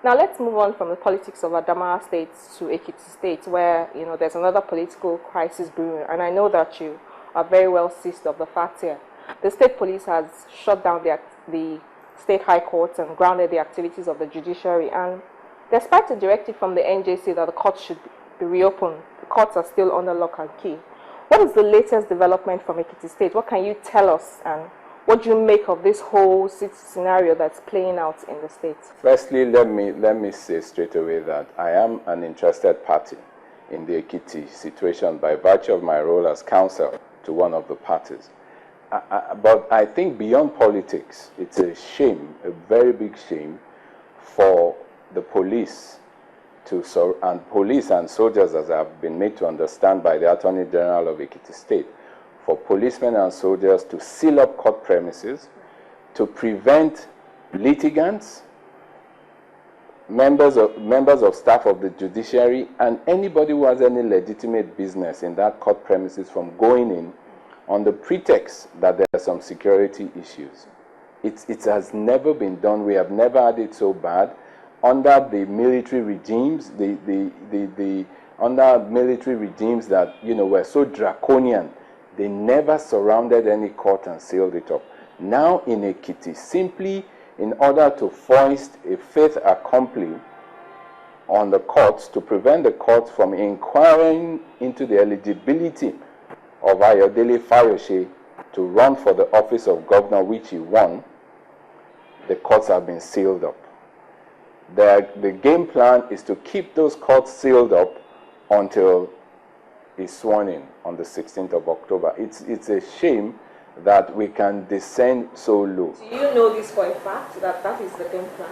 Now let's move on from the politics of Adamawa State to Ekiti State, where there's another political crisis brewing, and I know that you are very well seized of the fact here. The state police has shut down the state high courts and grounded the activities of the judiciary, and despite a directive from the NJC that the courts should be reopened, the courts are still under lock and key. What is the latest development from Ekiti State? What can you tell us, and what do you make of this whole scenario that's playing out in the state? Firstly, let me say straight away that I am an interested party in the Ekiti situation by virtue of my role as counsel to one of the parties. But I think beyond politics, it's a shame, a very big shame, for the police and police and soldiers, as have been made to understand by the Attorney General of Ekiti State, for policemen and soldiers to seal up court premises, to prevent litigants, members of staff of the judiciary, and anybody who has any legitimate business in that court premises from going in on the pretext that there are some security issues. It has never been done. We have never had it so bad. Under the military regimes, under military regimes that were so draconian, they never surrounded any court and sealed it up. Now in Ekiti, simply in order to foist a fait accompli on the courts to prevent the courts from inquiring into the eligibility of Ayodele Fayose to run for the office of governor, which he won, the courts have been sealed up. The game plan is to keep those courts sealed up until he's sworn in on the 16th of October. It's a shame that we can descend so low. Do you know this for a fact, that is the game plan?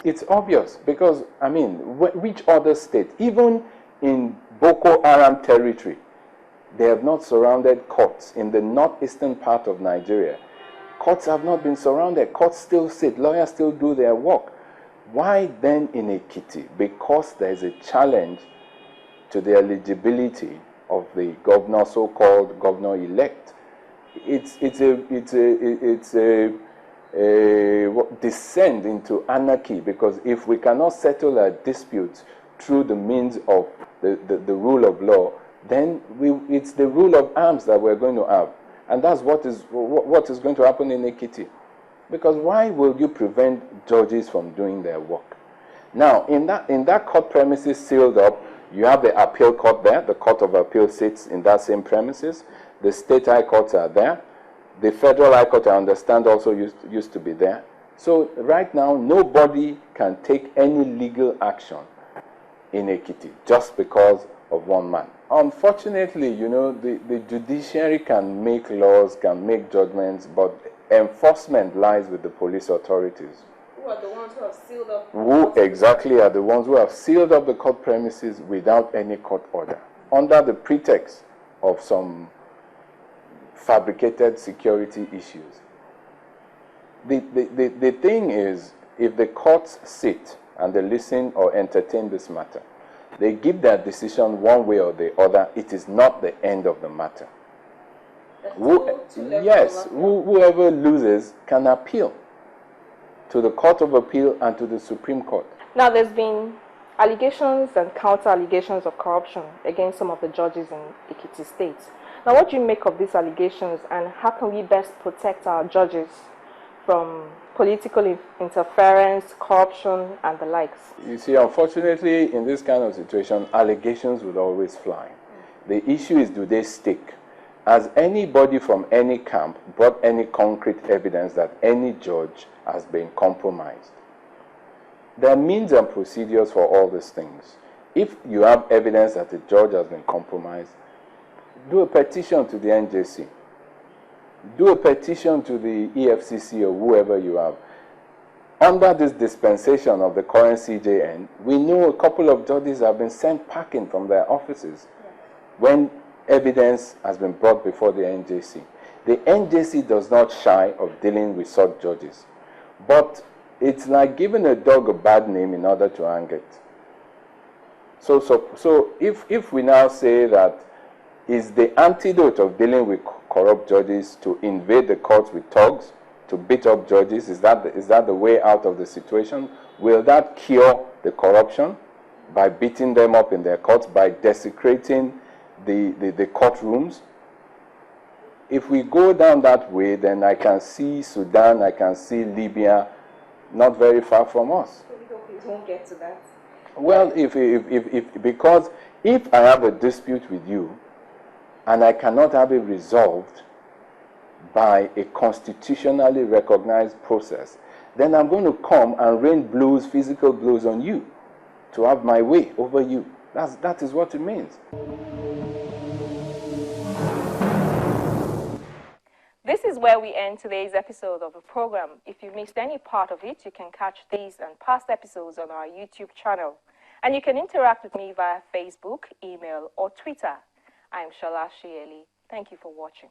It's obvious because, I mean, which other state, even in Boko Haram territory, they have not surrounded courts. In the northeastern part of Nigeria, courts have not been surrounded. Courts still sit, lawyers still do their work. Why then in Ekiti? Because there is a challenge to the eligibility of the governor, so-called governor-elect. It's a descent into anarchy, because if we cannot settle our disputes through the means of the rule of law, then it's the rule of arms that we're going to have. And that's what is going to happen in Ekiti. Because why will you prevent judges from doing their work? Now, in that court premises sealed up, you have the appeal court there. The Court of Appeal sits in that same premises. The state high courts are there. The federal high court, I understand, also used to be there. So right now, nobody can take any legal action in Ekiti just because of one man. Unfortunately, the judiciary can make laws, can make judgments, but enforcement lies with the police authorities. Who are the ones who have sealed up? Who exactly are the ones who have sealed up the court premises without any court order, under the pretext of some fabricated security issues. The thing is, if the courts sit and they listen or entertain this matter, they give their decision one way or the other, it is not the end of the matter. Whoever loses can appeal to the Court of Appeal and to the Supreme Court. Now, there's been allegations and counter-allegations of corruption against some of the judges in Ekiti State. Now, what do you make of these allegations, and how can we best protect our judges from political interference, corruption, and the likes? You see, unfortunately, in this kind of situation, allegations will always fly. The issue is, do they stick? Has anybody from any camp brought any concrete evidence that any judge has been compromised? There are means and procedures for all these things. If you have evidence that a judge has been compromised, do a petition to the NJC. Do a petition to the EFCC or whoever you have. Under this dispensation of the current CJN, we know a couple of judges have been sent packing from their offices when evidence has been brought before the NJC. The NJC does not shy of dealing with such judges. But it's like giving a dog a bad name in order to hang it. So if we now say that is the antidote of dealing with corrupt judges to invade the courts with thugs, to beat up judges? Is that the way out of the situation? Will that cure the corruption by beating them up in their courts, by desecrating the courtrooms? If we go down that way, then I can see Sudan, I can see Libya not very far from us. So we hope it won't get to that. Well, because if I have a dispute with you and I cannot have it resolved by a constitutionally recognized process, then I'm going to come and rain blows, physical blows on you to have my way over you. That is what it means. This is where we end today's episode of the program. If you missed any part of it, you can catch these and past episodes on our YouTube channel. And you can interact with me via Facebook, email, or Twitter. I'm Shola Shieli. Thank you for watching.